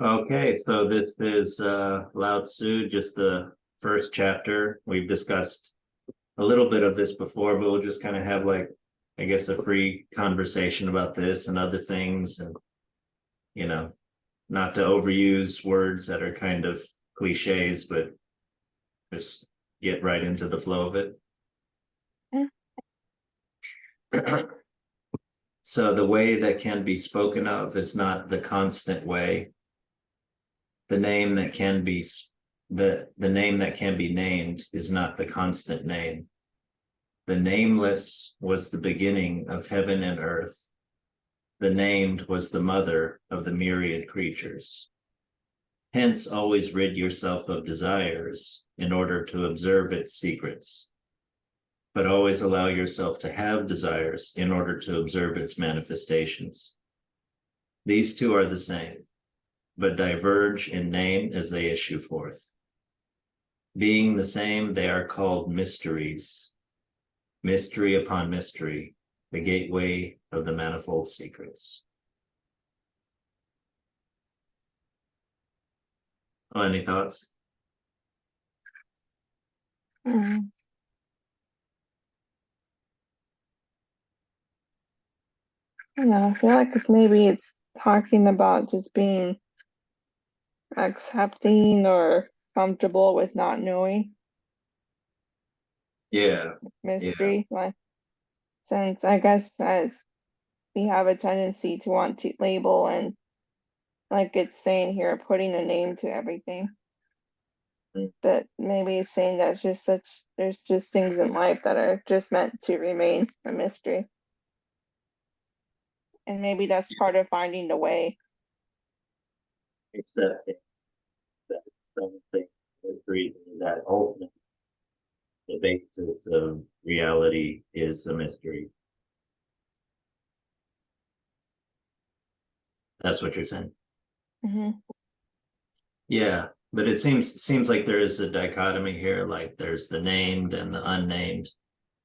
Okay, so this is Lao Tzu, just the first chapter. We've discussed a little bit of this before, but we'll just kind of have like, I guess, a free conversation about this and other things, and you know, not to overuse words that are kind of cliches, but just get right into the flow of it. So the way that can be spoken of is not the constant way. The name that can be the name that can be named is not the constant name. The nameless was the beginning of heaven and earth. The named was the mother of the myriad creatures. Hence, always rid yourself of desires in order to observe its secrets, but always allow yourself to have desires in order to observe its manifestations. These two are the same, but diverge in name as they issue forth. Being the same, they are called mysteries. Mystery upon mystery, the gateway of the manifold secrets. Oh, any thoughts? Mm. Yeah, I feel like it's talking about just being accepting or comfortable with not knowing Yeah, yeah. mystery. Like, since I guess as we have a tendency to want to label and, like it's saying here, putting a name to everything. But maybe it's saying that's just there's just things in life that are just meant to remain a mystery. And maybe that's part of finding the way. Accepting that something is reason is that ultimate, the basis of reality is a mystery. That's what you're saying. Mm-hmm. Yeah, but it seems like there is a dichotomy here, like there's the named and the unnamed.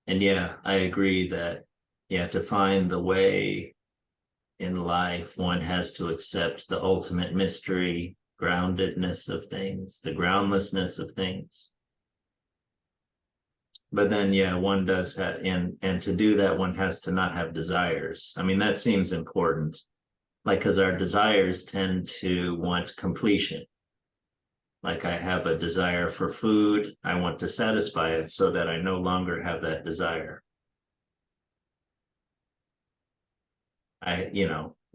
And yeah, I agree that yeah, to find the way in life, one has to accept the ultimate mystery, groundedness of things, the groundlessness of things. But then yeah, one does have, and to do that, one has to not have desires. I mean, that seems important. Like, because our desires tend to want completion. Like, I have a desire for food, I want to satisfy it so that I no longer have that desire.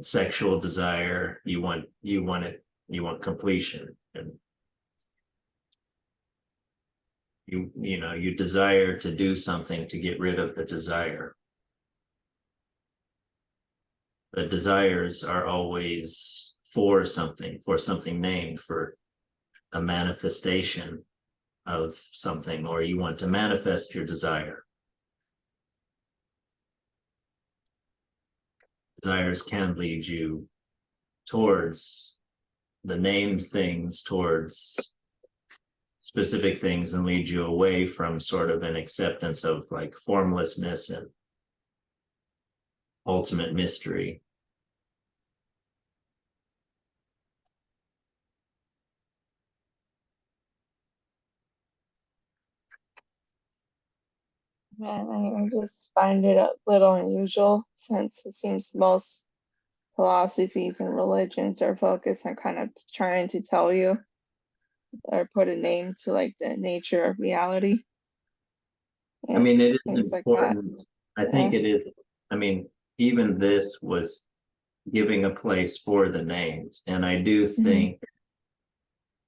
Sexual desire, you want completion, and you desire to do something to get rid of the desire. The desires are always for something named, for a manifestation of something, or you want to manifest your desire. Desires can lead you towards the named things, towards specific things, and lead you away from sort of an acceptance of like formlessness and ultimate mystery. Man, I just find it a little unusual since it seems most philosophies and religions are focused on kind of trying to tell you or put a name to like the nature of reality I and mean, it is things like that. important. I think Yeah. it is. I mean, even this was giving a place for the names. And I do Mm-hmm. think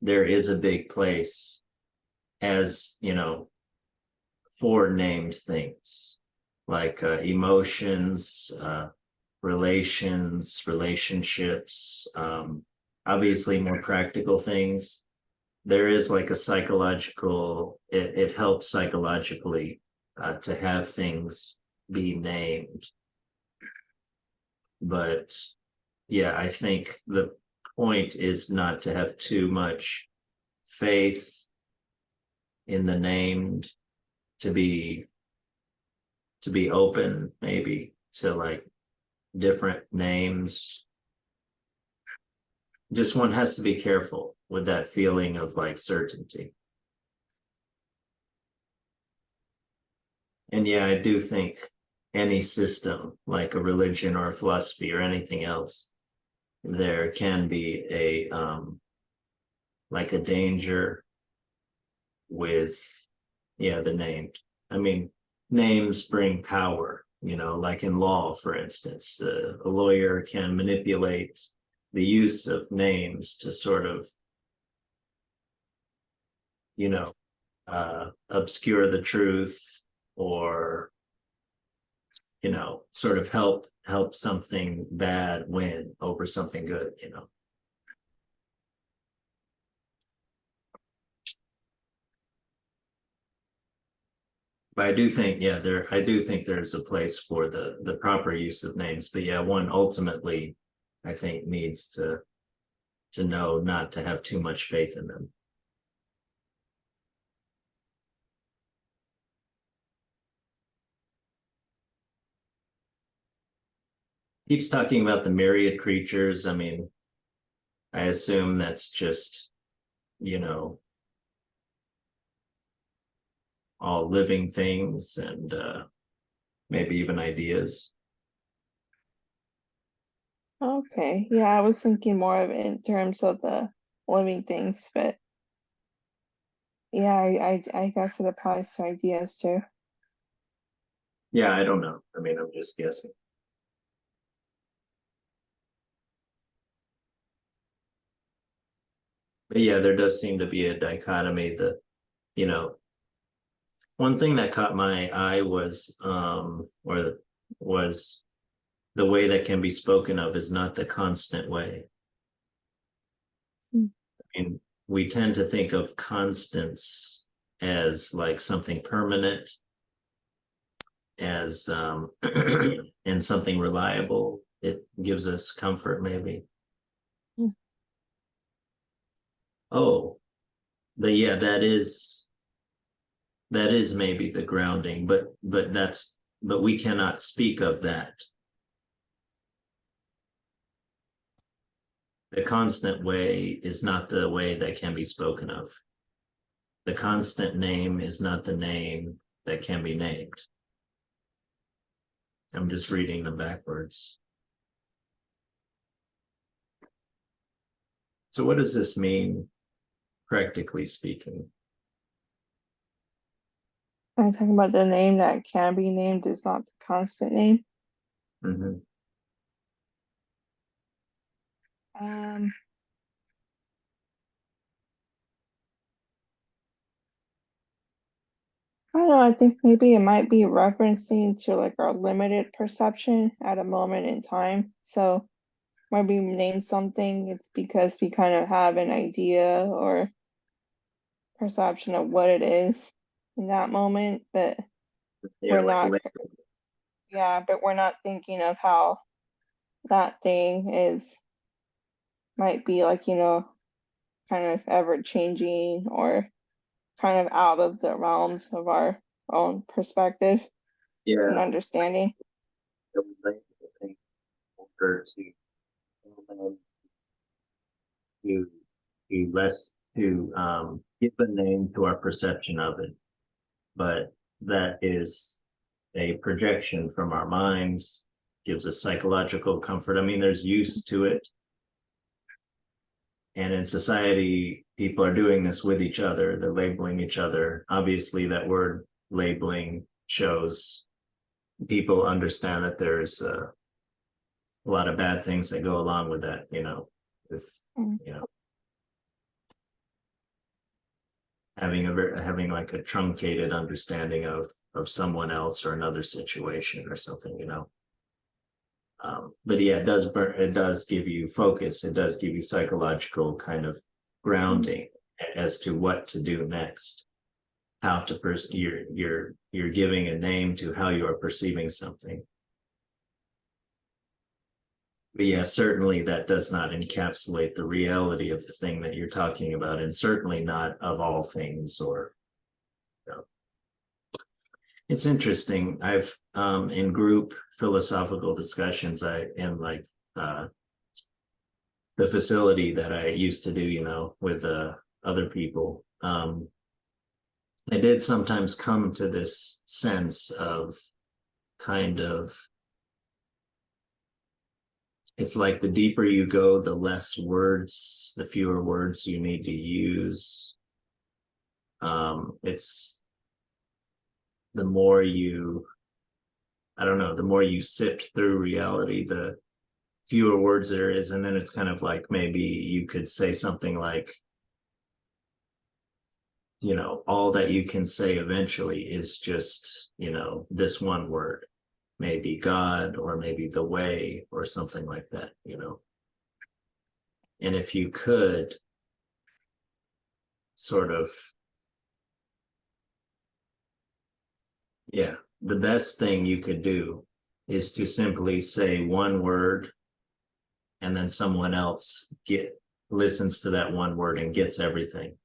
there is a big place, as for named things like emotions, relationships, obviously more practical things. There is like a psychological, it helps psychologically to have things be named. But yeah, I think the point is not to have too much faith in the named, to be open maybe to like different names, just one has to be careful with that feeling of like certainty. And yeah, I do think any system, like a religion or a philosophy or anything else, there can be a like a danger with, yeah, the named. I mean, names bring power, like in law, for instance, a lawyer can manipulate the use of names to sort of, obscure the truth, or sort of help something bad win over something good. But I do think, yeah, I do think there's a place for the proper use of names. But yeah, one ultimately, I think, needs to know not to have too much faith in them. Keeps talking about the myriad creatures. I mean, I assume that's just, all living things, and maybe even ideas. Okay, yeah, I was thinking more of it in terms of the living things, but yeah, I guess it applies to ideas too. Yeah, I don't know. I mean, I'm just guessing. But yeah, there does seem to be a dichotomy that, you know, one thing that caught my eye was the way that can be spoken of is not the constant way. Mm. I mean, we tend to think of constants as like something permanent, as and something reliable. It gives us comfort, maybe. Mm. Oh, but yeah, that is maybe the grounding, but we cannot speak of that. The constant way is not the way that can be spoken of. The constant name is not the name that can be named. I'm just reading them backwards. So what does this mean, practically speaking? I'm talking about the name that can be named is not the constant name. Mm-hmm. Um, I don't know, I think maybe it might be referencing to like our limited perception at a moment in time. So when we name something, it's because we kind of have an idea or perception of what it is in that moment, but Yeah, we're like not, yeah, but we're not thinking of how that thing is, might be like, kind of ever changing or kind of out of the realms of our own perspective and yeah, understanding. it would like to think order um, to give a name to our perception of it, but that is a projection from our minds, gives us psychological comfort. I mean, there's use to it. And in society, people are doing this with each other. They're labeling each other. Obviously, that word labeling shows people understand that there's a lot of bad things that go along with that, with, Mm. you know, having like a truncated understanding of someone else or another situation or something. But yeah, it does give you focus. It does give you psychological kind of grounding as to what to do next, how to you're giving a name to how you are perceiving something. But yeah, certainly that does not encapsulate the reality of the thing that you're talking about, and certainly not of all things. Or it's interesting. I've in group philosophical discussions, I in like the facility that I used to do, with other people, I did sometimes come to this sense of kind of, it's like the deeper you go, the less words, the fewer words you need to use. It's the more you, I don't know, the more you sift through reality, the fewer words there is. And then it's kind of like, maybe you could say something like, all that you can say eventually is just, this one word, maybe God, or maybe the way, or something like that, And if you could sort of, the best thing you could do is to simply say one word, and then someone else listens to that one word and gets everything.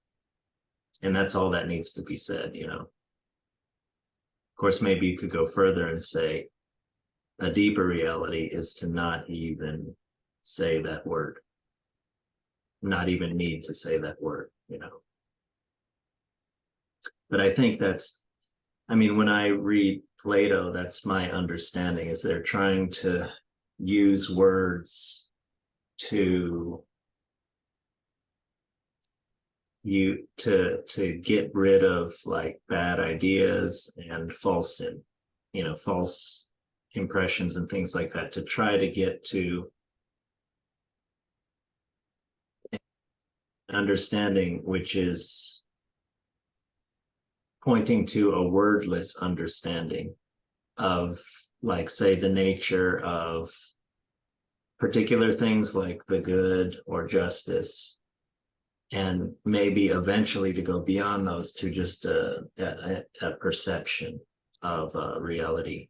And that's all that needs to be said, Of course, maybe you could go further and say a deeper reality is to not even say that word, not even need to say that word, But I think when I read Plato, that's my understanding, is they're trying to use words to get rid of like bad ideas and false impressions and things like that, to try to get to understanding, which is pointing to a wordless understanding of, like, say, the nature of particular things like the good or justice, and maybe eventually to go beyond those to just a perception of reality,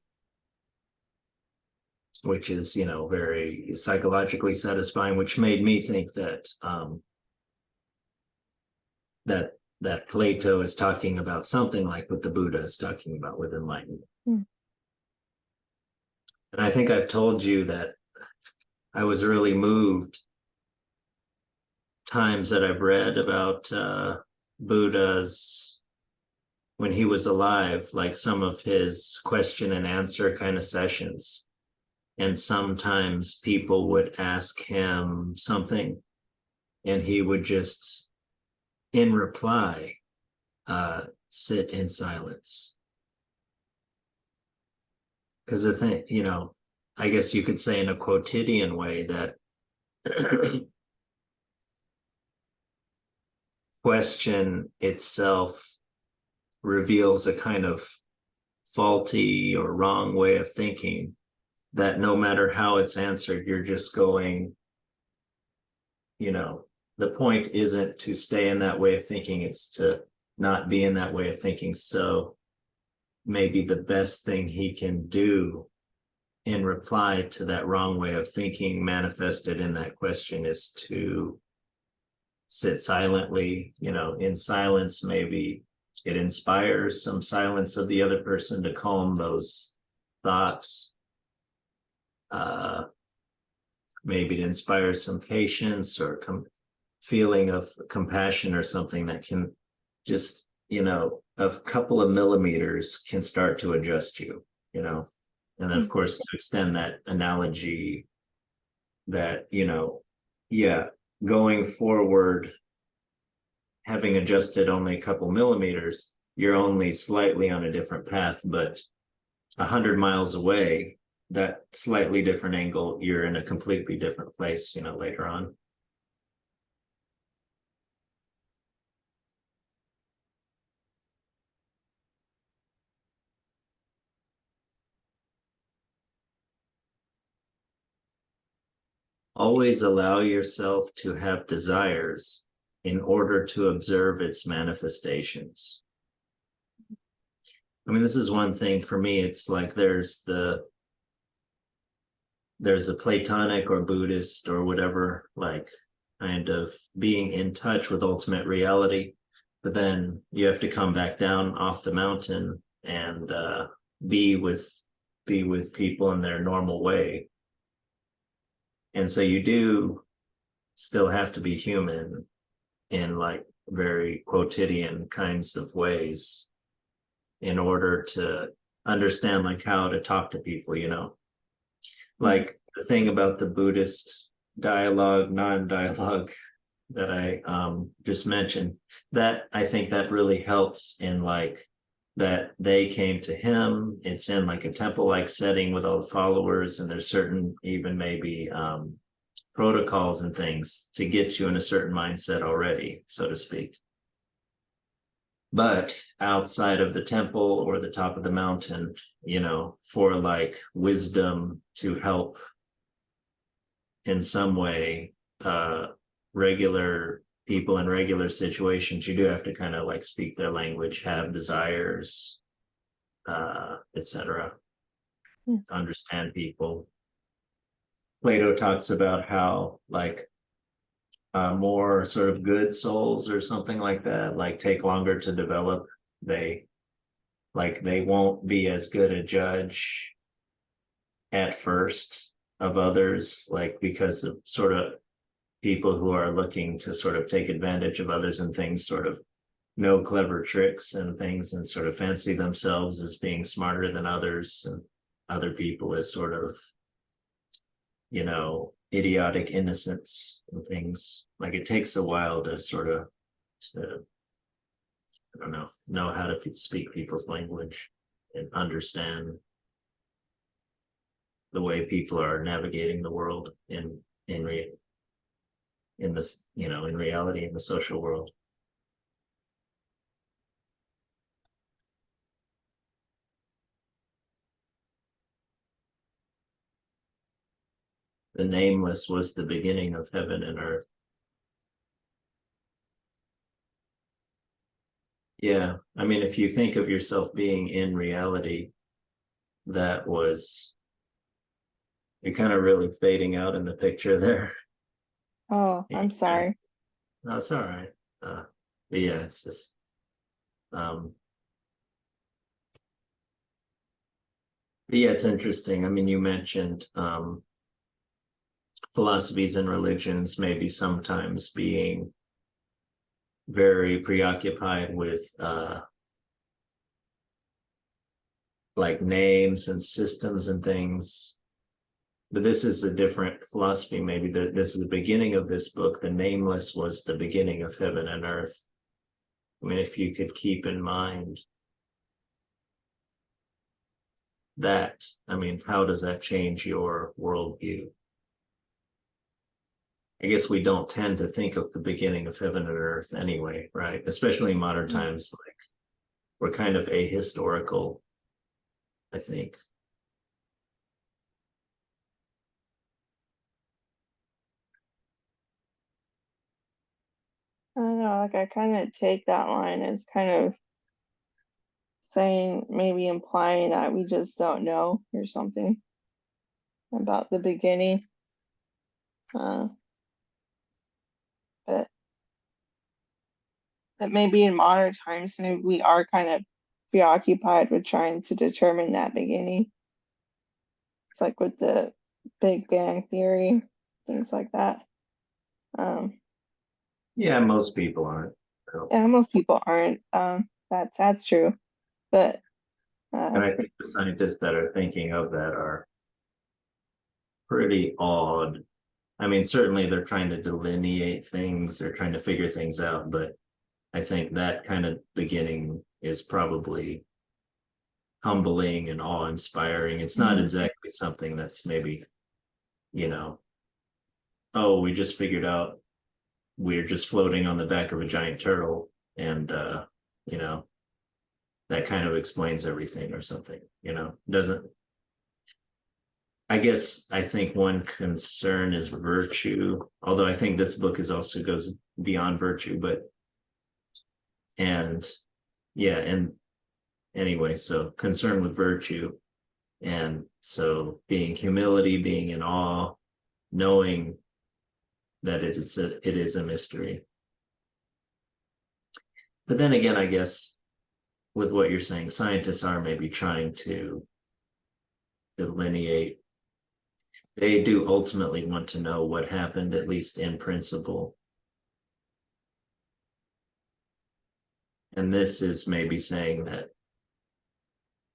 which is, very psychologically satisfying, which made me think that that Plato is talking about something like what the Buddha is talking about with enlightenment. And I think I've told you that I was really moved times that I've read about Buddha's, when he was alive, like some of his question and answer kind of sessions. And sometimes people would ask him something, and he would just, in reply, sit in silence. Because the thing, I guess you could say in a quotidian way that question itself reveals a kind of faulty or wrong way of thinking, that no matter how it's answered, you're just going, the point isn't to stay in that way of thinking, it's to not be in that way of thinking. So maybe the best thing he can do in reply to that wrong way of thinking manifested in that question is to sit silently, in silence. Maybe it inspires some silence of the other person to calm those thoughts. Maybe it inspires some patience or feeling of compassion or something that can just, a couple of millimeters can start to adjust you, and then of course to extend that analogy that, going forward, having adjusted only a couple millimeters, you're only slightly on a different path, but 100 miles away, that slightly different angle, you're in a completely different place, later on. Always allow yourself to have desires in order to observe its manifestations. This is one thing for me. It's like there's a Platonic or Buddhist or whatever, like, kind of being in touch with ultimate reality, but then you have to come back down off the mountain and be with people in their normal way. And so you do still have to be human in like very quotidian kinds of ways in order to understand like how to talk to people, you know. Like the thing about the Buddhist dialogue, non-dialogue that I just mentioned, that I think that really helps in like that they came to him. It's in like a temple-like setting with all the followers, and there's certain even maybe protocols and things to get you in a certain mindset already, so to speak. But outside of the temple or the top of the mountain, you know, for like wisdom to help in some way, regular people in regular situations, you do have to kind of like speak their language, have desires, etc., understand people. Plato talks about how like more sort of good souls or something like that, like take longer to develop. They won't be as good a judge at first of others, like because of sort of people who are looking to sort of take advantage of others and things, sort of know clever tricks and things and sort of fancy themselves as being smarter than others, and other people as sort of, you know, idiotic innocence and things. Like it takes a while to sort of, to, I don't know how to speak people's language and understand the way people are navigating the world in this, you know, in reality, in the social world. The nameless was the beginning of heaven and earth. Yeah, I mean, if you think of yourself being in reality, that was, you're kind of really fading out in the picture there. Oh, I'm Yeah. sorry. No, it's all right. But yeah, it's just but yeah, it's interesting. I mean, you mentioned philosophies and religions maybe sometimes being very preoccupied with like names and systems and things. But this is a different philosophy. Maybe this is the beginning of this book. The nameless was the beginning of heaven and earth. I mean, if you could keep in mind that, I mean, how does that change your worldview? I guess we don't tend to think of the beginning of heaven and earth anyway, right? Especially in modern times, like we're kind of ahistorical, I think. I don't know, like I kind of take that line as kind of saying, maybe implying that we just don't know or something about the beginning. Uh, but that maybe in modern times, maybe we are kind of preoccupied with trying to determine that beginning. It's like with the Big Bang Theory, things like that. Um, Yeah, most people aren't. So. yeah, most people aren't. That's true. But And I think the scientists that are thinking of that are pretty odd. I mean, certainly they're trying to delineate things, they're trying to figure things out, but I think that kind of beginning is probably humbling and awe-inspiring. It's not exactly something that's maybe, you know, oh, we just figured out we're just floating on the back of a giant turtle, and you know, that kind of explains everything or something, you know, doesn't. I guess I think one concern is virtue, although I think this book is also goes beyond virtue, but and yeah, and anyway, so concern with virtue, and so being humility, being in awe, knowing that it is a mystery. But then again, I guess with what you're saying, scientists are maybe trying to delineate. They do ultimately want to know what happened, at least in principle. And this is maybe saying that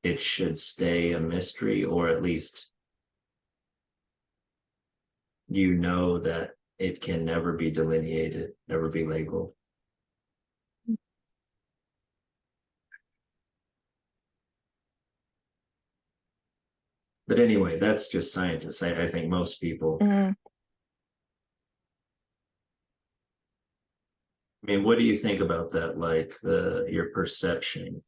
it should stay a mystery, or at least you know that it can never be delineated, never be labeled. But anyway, that's just scientists. I think most people, Mhm. I mean, what do you think about that? Like your perception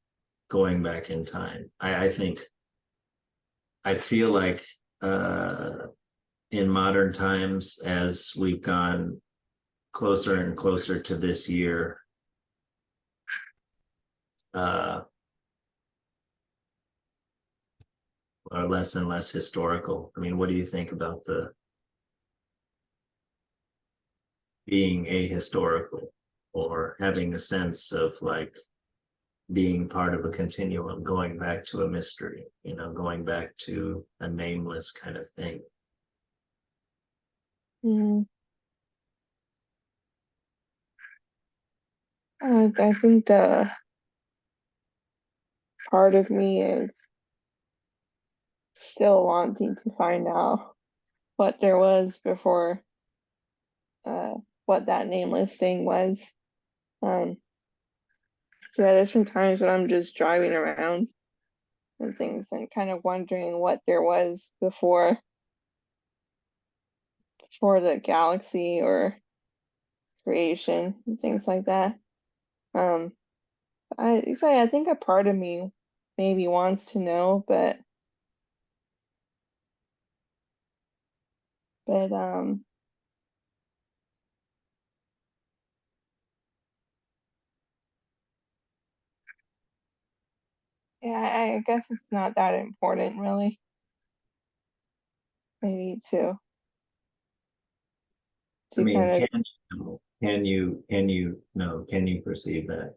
going back in time. I think I feel like in modern times, as we've gone closer and closer to this year, are less and less historical. I mean, what do you think about the being ahistorical, or having a sense of like being part of a continuum, going back to a mystery, going back to a nameless kind of thing? Mhm. I think the part of me is still wanting to find out what there was before uh what that nameless thing was. Um so yeah, there's been times when I'm just driving around and things and kind of wondering what there was before the galaxy or creation and things like that. Um I think a part of me maybe wants to know, but yeah, I guess it's not that important really. Maybe I to mean, kind of can you perceive that?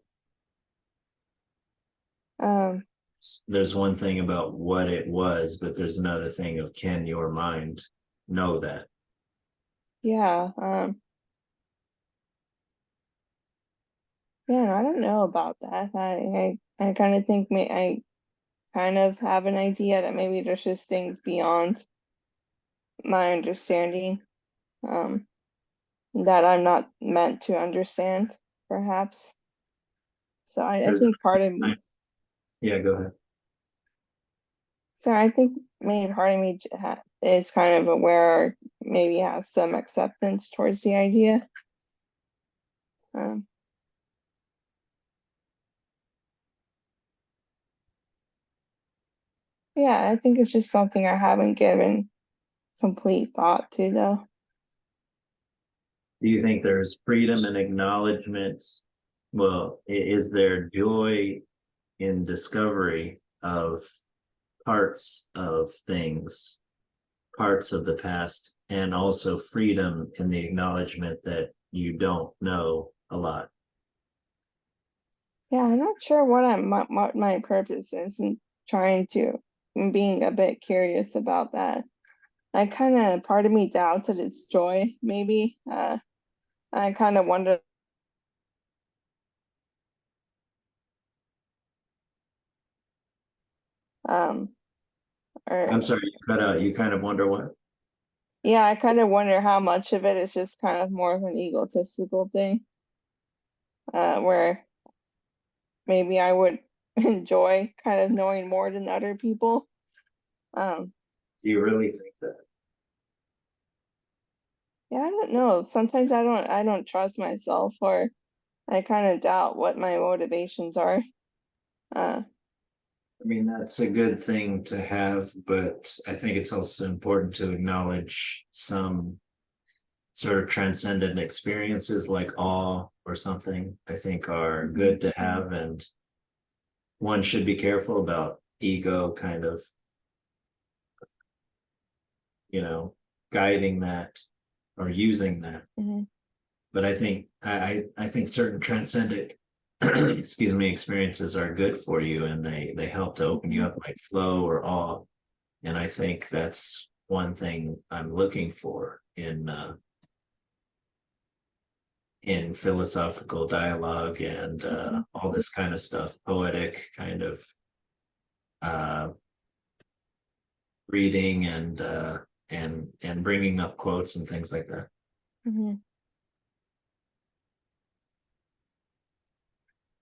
um There's one thing about what it was, but there's another thing of, can your mind know that? yeah, yeah, I don't know about that. I kind of think I kind of have an idea that maybe there's just things beyond my understanding, um, that I'm not meant to understand, perhaps. So I There's, think part of me, yeah, go ahead. so I think maybe part of me is kind of aware, or maybe has some acceptance towards the idea. Um, yeah, I think it's just something I haven't given complete thought to, though. Do you think there's freedom and acknowledgement? Well, is there joy in discovery of parts of things, parts of the past, and also freedom in the acknowledgement that you don't know a lot? Yeah, I'm not sure what my purpose is in trying to in being a bit curious about that. I kind of part of me doubts that it's joy, maybe. I kind of wonder, um, or I'm sorry, you cut out. You kind of wonder what? yeah, I kind of wonder how much of it is just kind of more of an egotistical thing, where maybe I would enjoy kind of knowing more than other people. Um, Do you really think that? yeah, I don't know. Sometimes I don't trust myself, or I kind of doubt what my motivations are. Uh, I mean, that's a good thing to have, but I think it's also important to acknowledge some sort of transcendent experiences like awe or something, I think are good to have. And one should be careful about ego kind of, you know, guiding that or using that. mhm, But I think certain transcendent excuse me, experiences are good for you, and they help to open you mhm, up, like flow or awe. And I think that's one thing I'm looking for in philosophical dialogue and all this kind of stuff, poetic kind of reading and bringing up quotes and things like that. Mhm.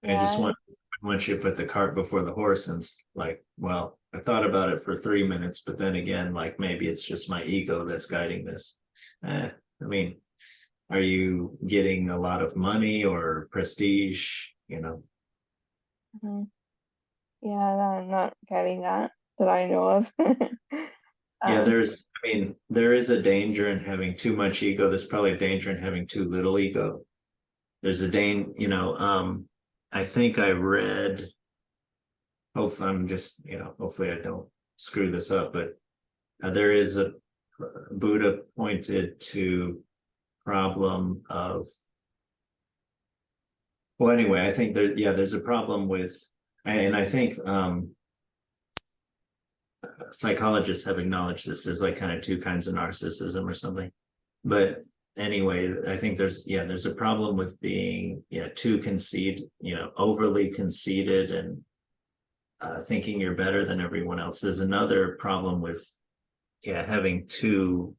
I just Yeah. want you to put the cart before the horse and like, well, I thought about it for 3 minutes, but then again, like maybe it's just my ego that's guiding this. I mean, are you getting a lot of money or prestige? You know, Mhm. Yeah, I'm not getting that I know of. yeah, Um, I mean, there is a danger in having too much ego. There's probably a danger in having too little ego. There's a I think I read, hopefully I'm just, hopefully I don't screw this up, but there is a Buddha pointed to problem of, well, anyway, I think there's a problem with, and I think psychologists have acknowledged this. There's like kind of two kinds of narcissism or something. But anyway, I think there's a problem with being too overly conceited and thinking you're better than everyone else. There's another problem with having too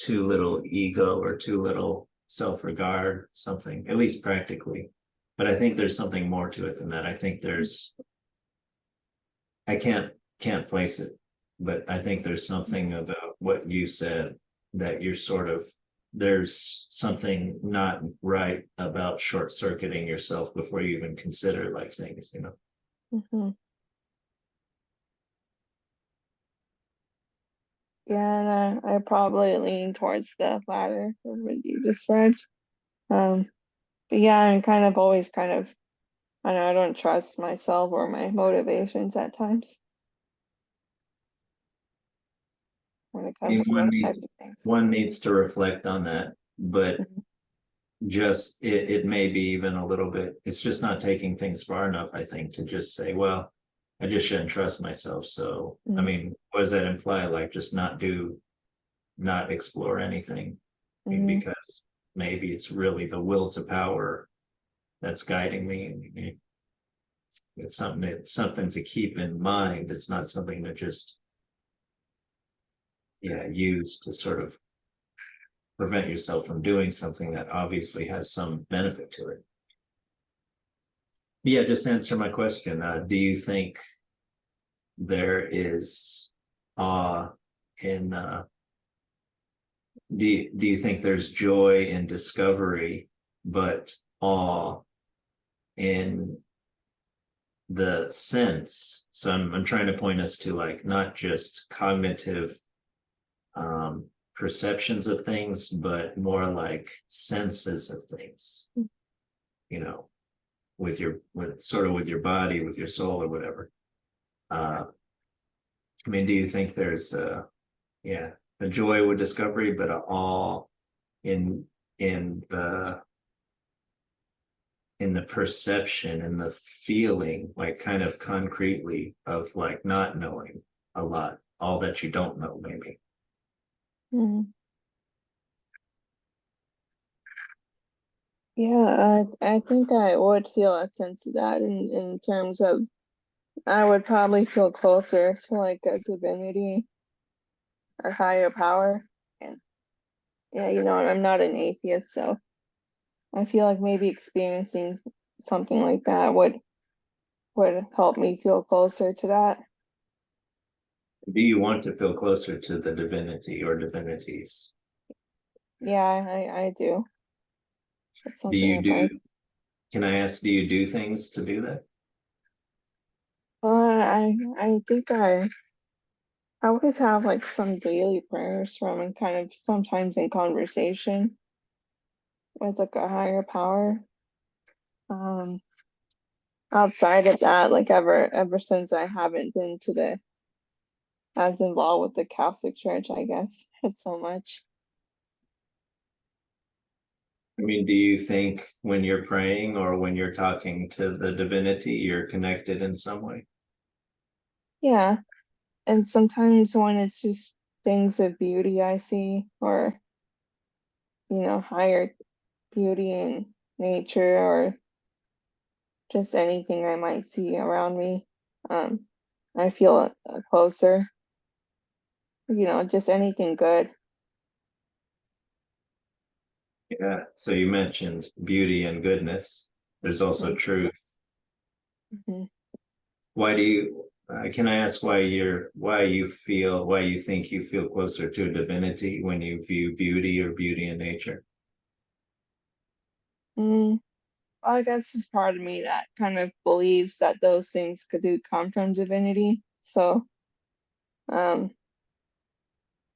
little ego or too little self-regard, something, at least practically. But I think there's something more to it than that. I think I can't place it, but I think there's something about what you said that you're sort of, there's something not right about short circuiting yourself before you even consider like things. mhm. Yeah, and I probably lean towards the latter of what you just read. Um, but yeah, I'm kind of always I know I don't trust myself or my motivations at times when it I mean, comes to those types of things. one needs to reflect on that, but Mhm. just it may be even a little bit, it's just not taking things far enough, I think, to just say, well, I just shouldn't trust myself. So I Mhm. mean, what does that imply? Like just not explore anything. I mean, Mhm. because maybe it's really the will to power that's guiding me. It's something to keep in mind. It's not something to just use to sort of prevent yourself from doing something that obviously has some benefit to it. Yeah, just answer my question. Do you think there is awe in do you think there's joy in discovery, but awe in the sense? So I'm trying to point us to like not just cognitive perceptions of things, but more like senses of things, you know, with your body, with your soul or whatever. I mean, do you think there's a joy with discovery, but a awe in in the in the perception and the feeling, like kind of concretely, of like not knowing a lot, all that you don't know, maybe? Mhm. Yeah, I think I would feel a sense of that in terms of I would probably feel closer to like a divinity or higher power. And yeah, I'm not an atheist, so I feel like maybe experiencing something like that would help me feel closer to that. Do you want to feel closer to the divinity or divinities? Yeah, I do. It's Do something you I'd like. do, can I ask, do you do things to do that? I think I always have like some daily prayers from and kind of sometimes in conversation with like a higher power. Um, outside of that, like ever since I haven't been to the as involved with the Catholic Church, I guess it's so much. I mean, do you think when you're praying or when you're talking to the divinity, you're connected in some way? Yeah, and sometimes when it's just things of beauty I see, or, higher beauty in nature, or just anything I might see around me, um, I feel closer, just anything good. Yeah. So you mentioned beauty and goodness. There's also Mhm, truth. mhm. Why do you, can I ask why you think you feel closer to divinity when you view beauty or beauty in nature? Mm, I guess it's part of me that kind of believes that those things do come from divinity. So, um,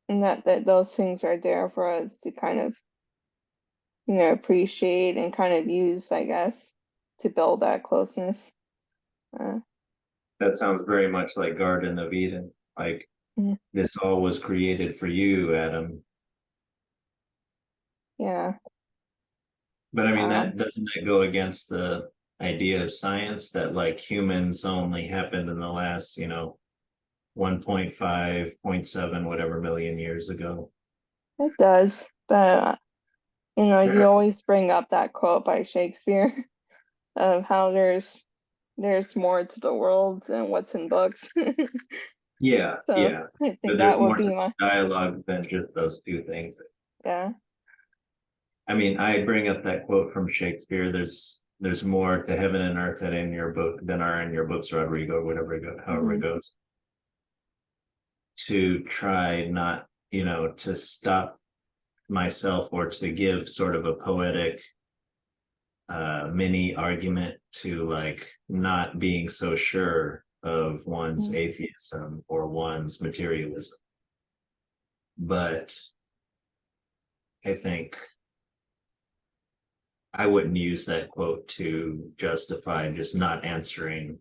and that those things are there for us to kind of, appreciate and kind of use, I guess, to build that closeness. Uh, That sounds very much like Garden of Eden. Like mm, this all was created for you, Adam. yeah. But I mean, Um, that doesn't that go against the idea of science that like humans only happened in the last, 1.5, point 0.7, whatever million years ago. it does, but you Sure. always bring up that quote by Shakespeare of how there's more to the world than what's in books. Yeah, So yeah. I But think there's that would more to be my, dialogue than just those two things. yeah. I mean, I bring up that quote from Shakespeare. There's more to heaven and earth that in your book than are in your books, Rodrigo, whatever it goes, however it Hmm. goes. To try not, to stop myself or to give sort of a poetic mini argument to like not being so sure of one's atheism or one's materialism. But I think I wouldn't use that quote to justify just not answering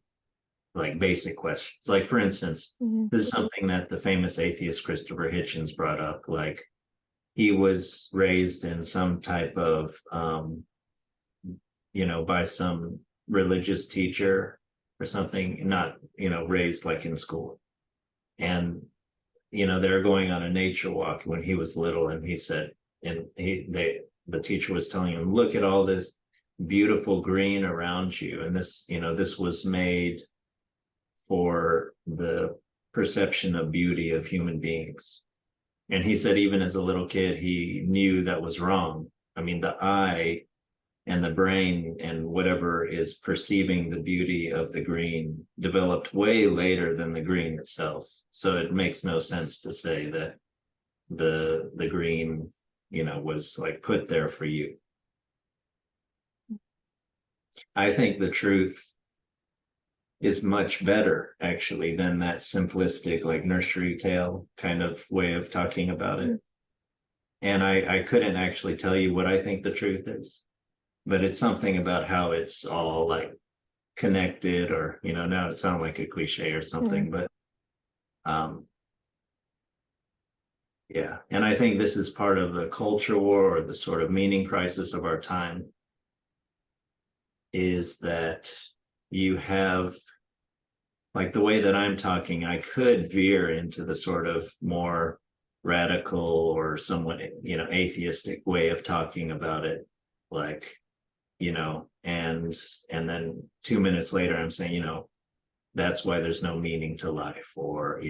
like basic questions. Like, for instance, Hmm. this is something that the famous atheist Christopher Hitchens brought up. Like, he was raised in some type of, by some religious teacher or something, not, raised like in school. And, they're going on a nature walk when he was little, and he said, the teacher was telling him, look at all this beautiful green around you. And this was made for the perception of beauty of human beings. And he said, even as a little kid, he knew that was wrong. I mean, the eye and the brain and whatever is perceiving the beauty of the green developed way later than the green itself. So it makes no sense to say that the green, was like put there for you. I think the truth is much better actually than that simplistic like nursery tale kind of way of talking about it. And I couldn't actually tell you what I think the truth is, but it's something about how it's all like connected, or now it sounds like a cliche or Hmm. something, but um yeah. And I think this is part of the culture war or the sort of meaning crisis of our time, is that you have like the way that I'm talking, I could veer into the sort of more radical or somewhat, atheistic way of talking about it. Like, and then 2 minutes later, I'm saying, that's why there's no meaning to life, or,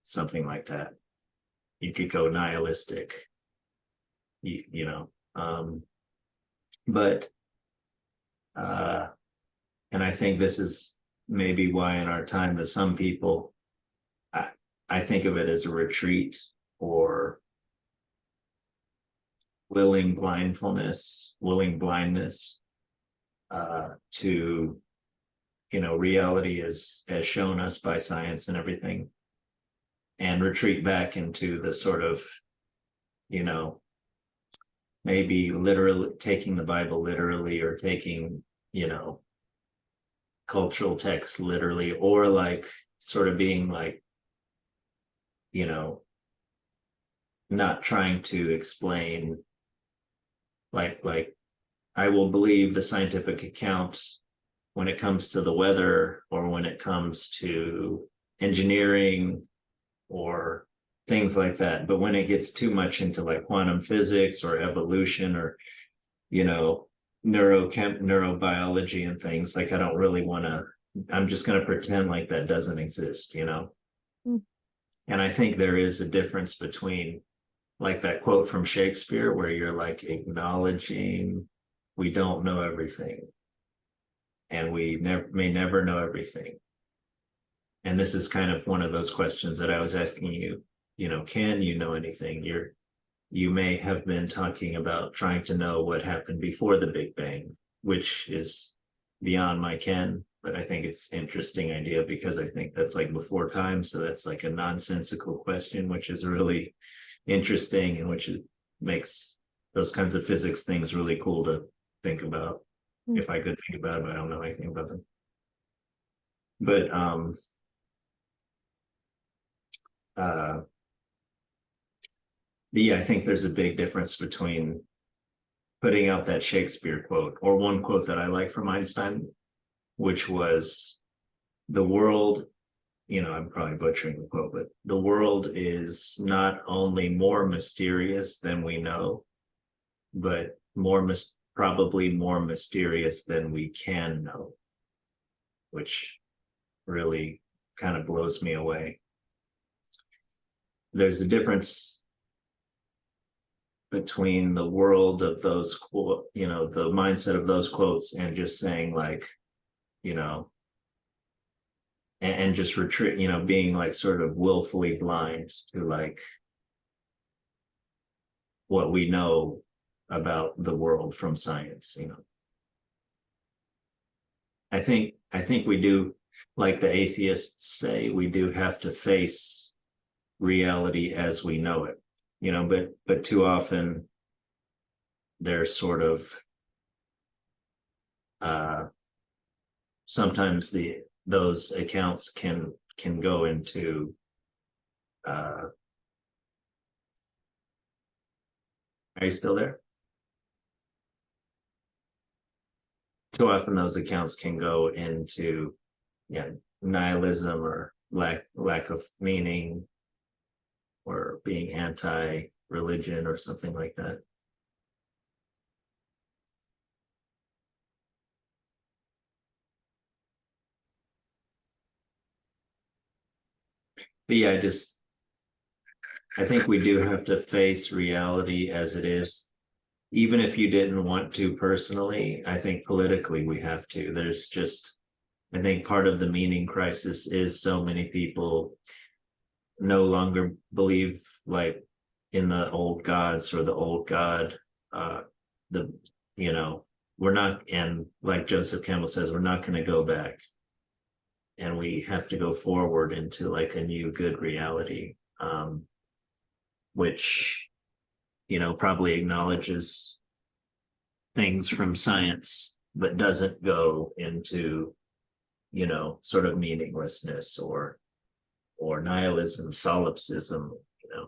something like that. You could go nihilistic, you, you know, but, uh, and I think this is maybe why in our time that some people, I, I think of it as a retreat or willing blindness to, reality as shown us by science and everything, and retreat back into the sort of, you know, maybe literally taking the Bible literally, or taking, cultural texts literally, or like sort of being like, you know, not trying to explain, like I will believe the scientific account when it comes to the weather, or when it comes to engineering or things like that. But when it gets too much into like quantum physics or evolution or, you know, neurobiology and things, like I don't really want to, I'm just going to pretend like that doesn't exist, you know? Mm. And I think there is a difference between like that quote from Shakespeare where you're like acknowledging we don't know everything and we may never know everything. And this is kind of one of those questions that I was asking you, you know, can you know anything? You may have been talking about trying to know what happened before the Big Bang, which is beyond my ken, but I think it's an interesting idea because I think that's like before time. So that's like a nonsensical question, which is really interesting and which makes those kinds of physics things really cool to think about. If I could think about it, but I don't know anything about them. But yeah, I think there's a big difference between putting out that Shakespeare quote or one quote that I like from Einstein, which was the world, you know, I'm probably butchering the quote, but the world is not only more mysterious than we know, but probably more mysterious than we can know, which really kind of blows me away. There's a difference between the world of those quote, you know, the mindset of those quotes and just saying like, you know, and just retreat, you know, being like sort of willfully blind to like what we know about the world from science, you know. I think we do, like the atheists say, we do have to face reality as we know it, you know, but too often there's sort of sometimes those accounts can go into are you still there? Too often those accounts can go into, yeah, nihilism or lack of meaning or being anti-religion or something like that. But yeah, I think we do have to face reality as it is. Even if you didn't want to personally, I think politically we have to. There's just, I think part of the meaning crisis is so many people no longer believe like in the old gods or the old God. The, you know, we're not, and like Joseph Campbell says, we're not going to go back. And we have to go forward into like a new good reality, which, you know, probably acknowledges things from science, but doesn't go into, you know, sort of meaninglessness or nihilism, solipsism, you know.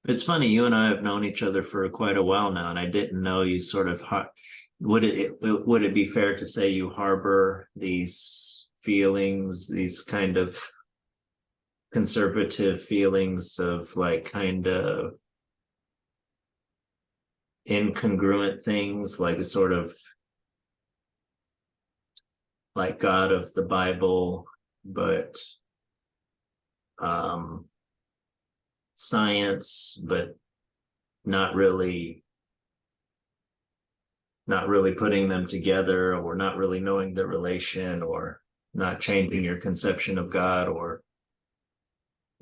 It's funny, you and I have known each other for quite a while now, and I didn't know you sort of would it be fair to say you harbor these feelings, these kind of conservative feelings of like kind of incongruent things, like a sort of like God of the Bible, but science, but not really putting them together, or not really knowing the relation, or not changing your conception of God,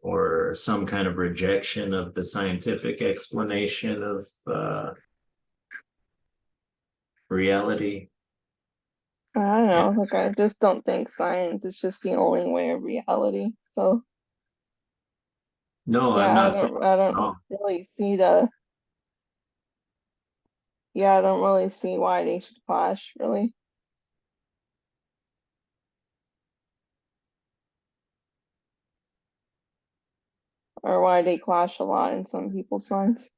or some kind of rejection of the scientific explanation of reality. I don't know, like I just don't think science is just the only way of reality. So No, I'm yeah, not saying I at don't all. really see I don't really see why they should clash, really. Or why they clash a lot in some people's minds.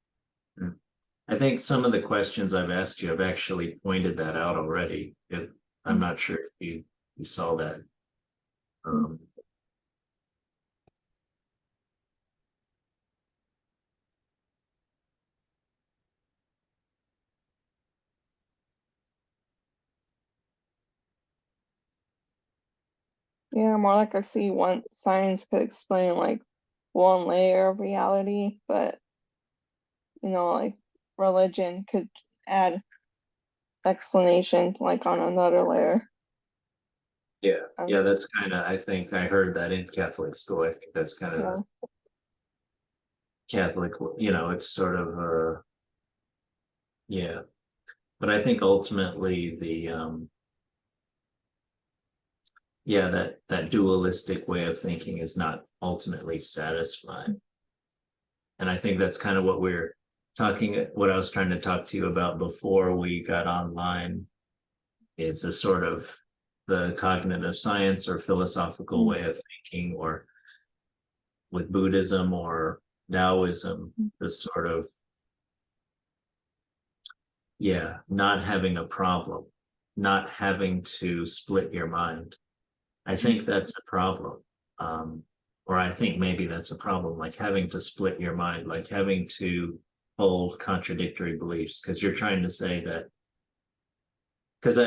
I think some of the questions I've asked you have actually pointed that out already. If I'm not sure if you you saw that. Yeah, more like I see one science could explain like one layer of reality, but like religion could add explanation like on another layer. Yeah, Um, yeah, that's kind of, I think I heard that in Catholic school. I think that's kind of yeah. Catholic, it's sort of yeah. But I think ultimately the yeah, that dualistic way of thinking is not ultimately satisfying. And I think that's kind of what I was trying to talk to you about before we got online, is a sort of the cognitive science or philosophical way of thinking, or with Buddhism or Taoism, the sort of, yeah, not having a problem, not having to split your mind. I think that's a problem. Or I think maybe that's a problem, like having to split your mind, like having to hold contradictory beliefs, because you're trying to say that, because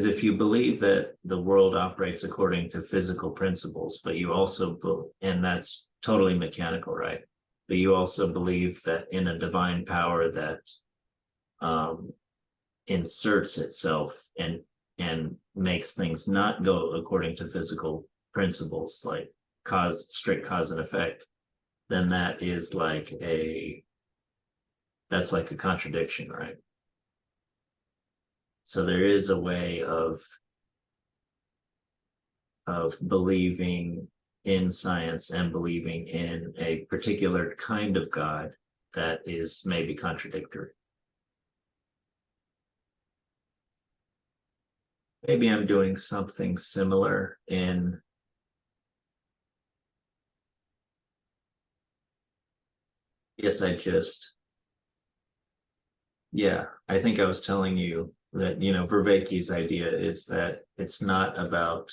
if you believe that the world operates according to physical principles, but you also, and that's totally mechanical, right? But you also believe that in a divine power that um, inserts itself and makes things not go according to physical principles, like strict cause and effect, then that's like a contradiction, right? So there is a way of believing in science and believing in a particular kind of God that is maybe contradictory. Maybe I'm doing something similar in, yes, I think I was telling you that, Vervaeke's idea is that it's not about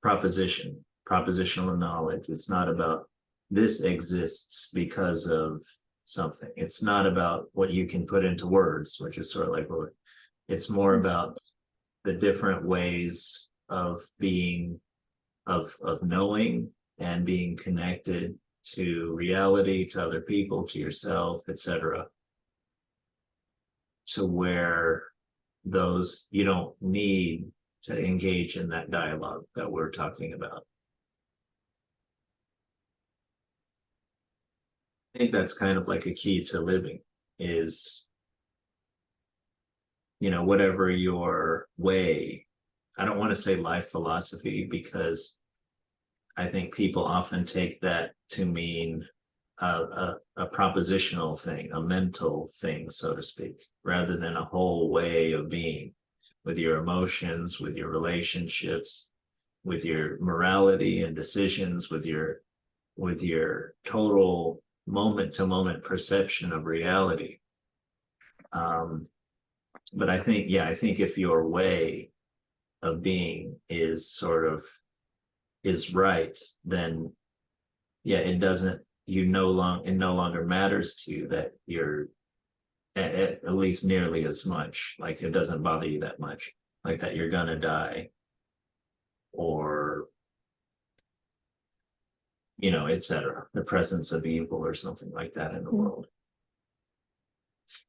propositional knowledge. It's not about this exists because of something. It's not about what you can put into words, which is sort of like, it's more about the different ways of being, of knowing and being connected to reality, to other people, to yourself, etc., to where those, you don't need to engage in that dialogue that we're talking about. I think that's kind of like a key to living, is, whatever your way. I don't want to say life philosophy, because I think people often take that to mean a propositional thing, a mental thing, so to speak, rather than a whole way of being, with your emotions, with your relationships, with your morality and decisions, with your total moment to moment perception of reality. But I think if your way of being is right, then it doesn't, it no longer matters to you that you're at least nearly as much, like it doesn't bother you that much, like that you're gonna die, or etc., the presence of evil or something like that in the world.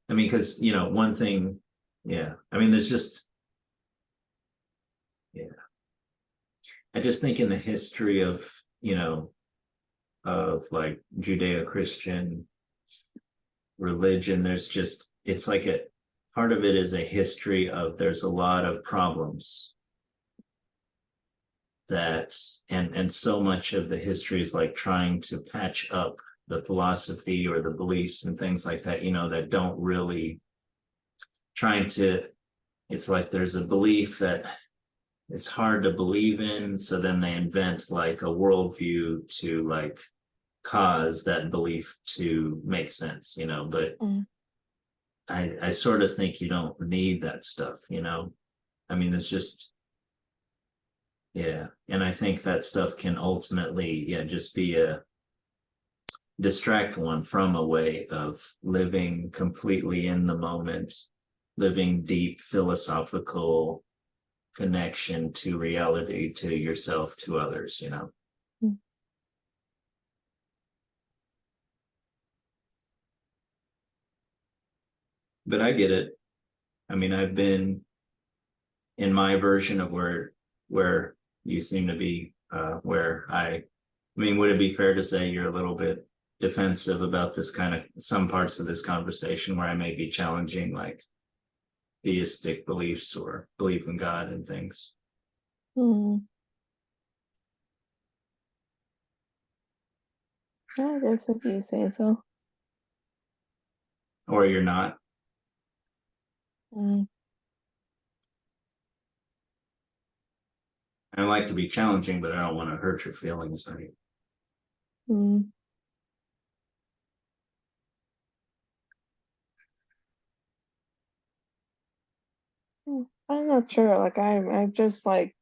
I mean, because one thing, I mean, there's just, I just think in the history of like Judeo-Christian religion, it's like part of it is a history of, there's a lot of problems that, and so much of the history is like trying to patch up the philosophy or the beliefs and things like that, that don't really, it's like there's a belief that it's hard to believe in, so then they invent like a worldview to like cause that belief to make sense, but I sort of think you don't need that stuff, I mean, it's just, Yeah, and I think that stuff can ultimately, yeah, just be a distract one from a way of living completely in the moment, living deep philosophical connection to reality, to yourself, to others, you know. Mm. But I get it. I mean, I've been in my version of where you seem to be, where I mean, would it be fair to say you're a little bit defensive about this kind of some parts of this conversation where I may be challenging like theistic beliefs or belief in God and things? Hmm. I guess if you say so. Or you're not? Mm. I like to be challenging, but I don't want to hurt your feelings or anything. Mm. I'm not sure. Like I'm just like,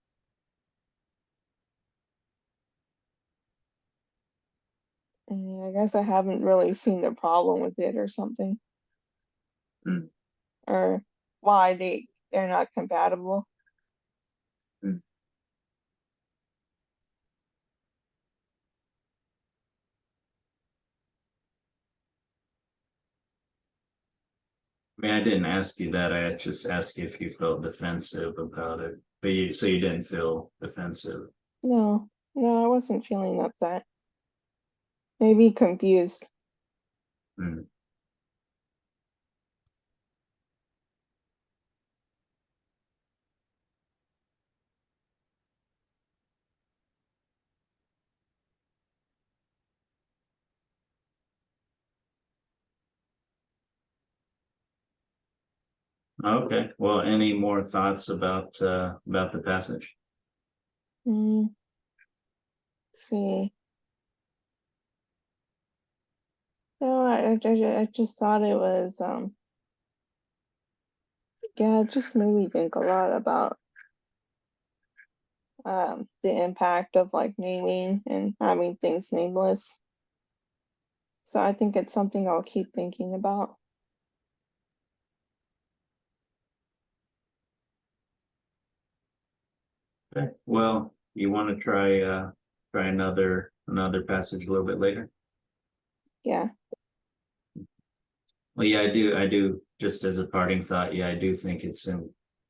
I guess I haven't really seen the problem with it or something, Mm, or why they're not compatible. mm. I mean, I didn't ask you that. I just asked you if you felt defensive about it. But so you didn't feel defensive. No, no, I wasn't feeling upset. Maybe confused. Mm. Okay. Well, any more thoughts about the passage? Mm, see. No, I just thought it was, yeah, it just made me think a lot about the impact of like naming and having things nameless. So I think it's something I'll keep thinking about. Okay. Well, you want to try another passage a little bit later? Yeah. Well, yeah, I do. Just as a parting thought, yeah, I do think it's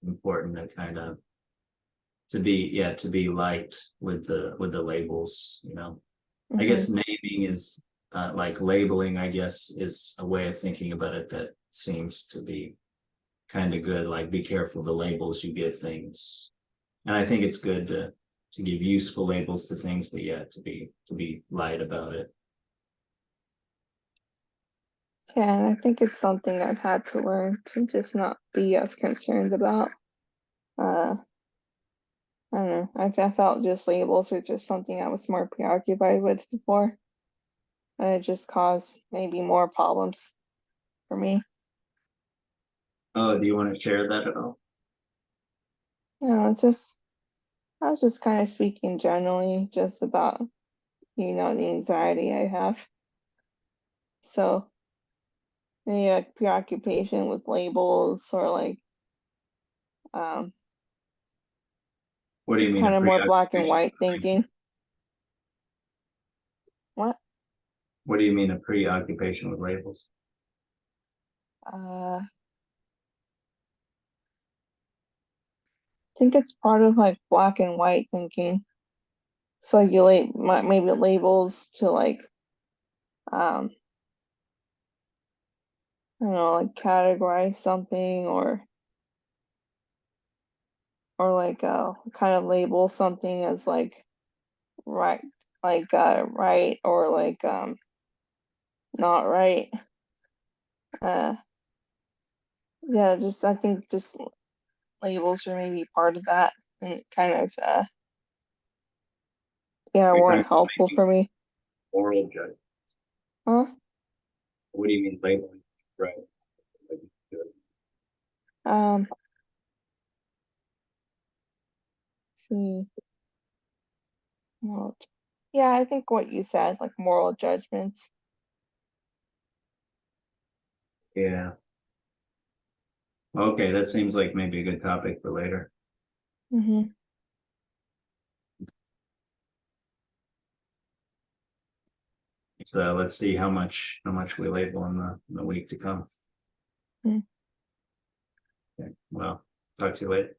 important to kind of to be light with the labels. You know, I Mm-hmm. guess naming is like labeling. I guess is a way of thinking about it that seems to be kind of good. Like, be careful the labels you give things, and I think it's good to give useful labels to things, but yeah, to be light about it. Yeah, and I think it's something I've had to learn to just not be as concerned about. Uh, I don't know. I felt just labels were just something I was more preoccupied with before. And it just caused maybe more problems for me. Oh, do you want to share that at all? It's just I was just kind of speaking generally just about, the anxiety I have. So maybe like preoccupation with labels or like um What do you just mean a kind of more black and preoccupation white with labels? thinking. What? What do you mean a preoccupation with labels? I think it's part of like black and white thinking. So you maybe labels to like um I don't know, like categorize something or like kind of label something as like right right or like not right. Uh yeah, just I think just labels are maybe part of that and kind of yeah, Are you weren't talking about helpful making for me. moral judgment? Huh? What do you mean labeling? Right. Um let's see. Well, yeah, I think what you said, like moral judgments. Yeah. Okay, that seems like maybe a good topic for later. Hmm. So let's see how much we label in the week to come. Mm. Okay, well, talk to you later.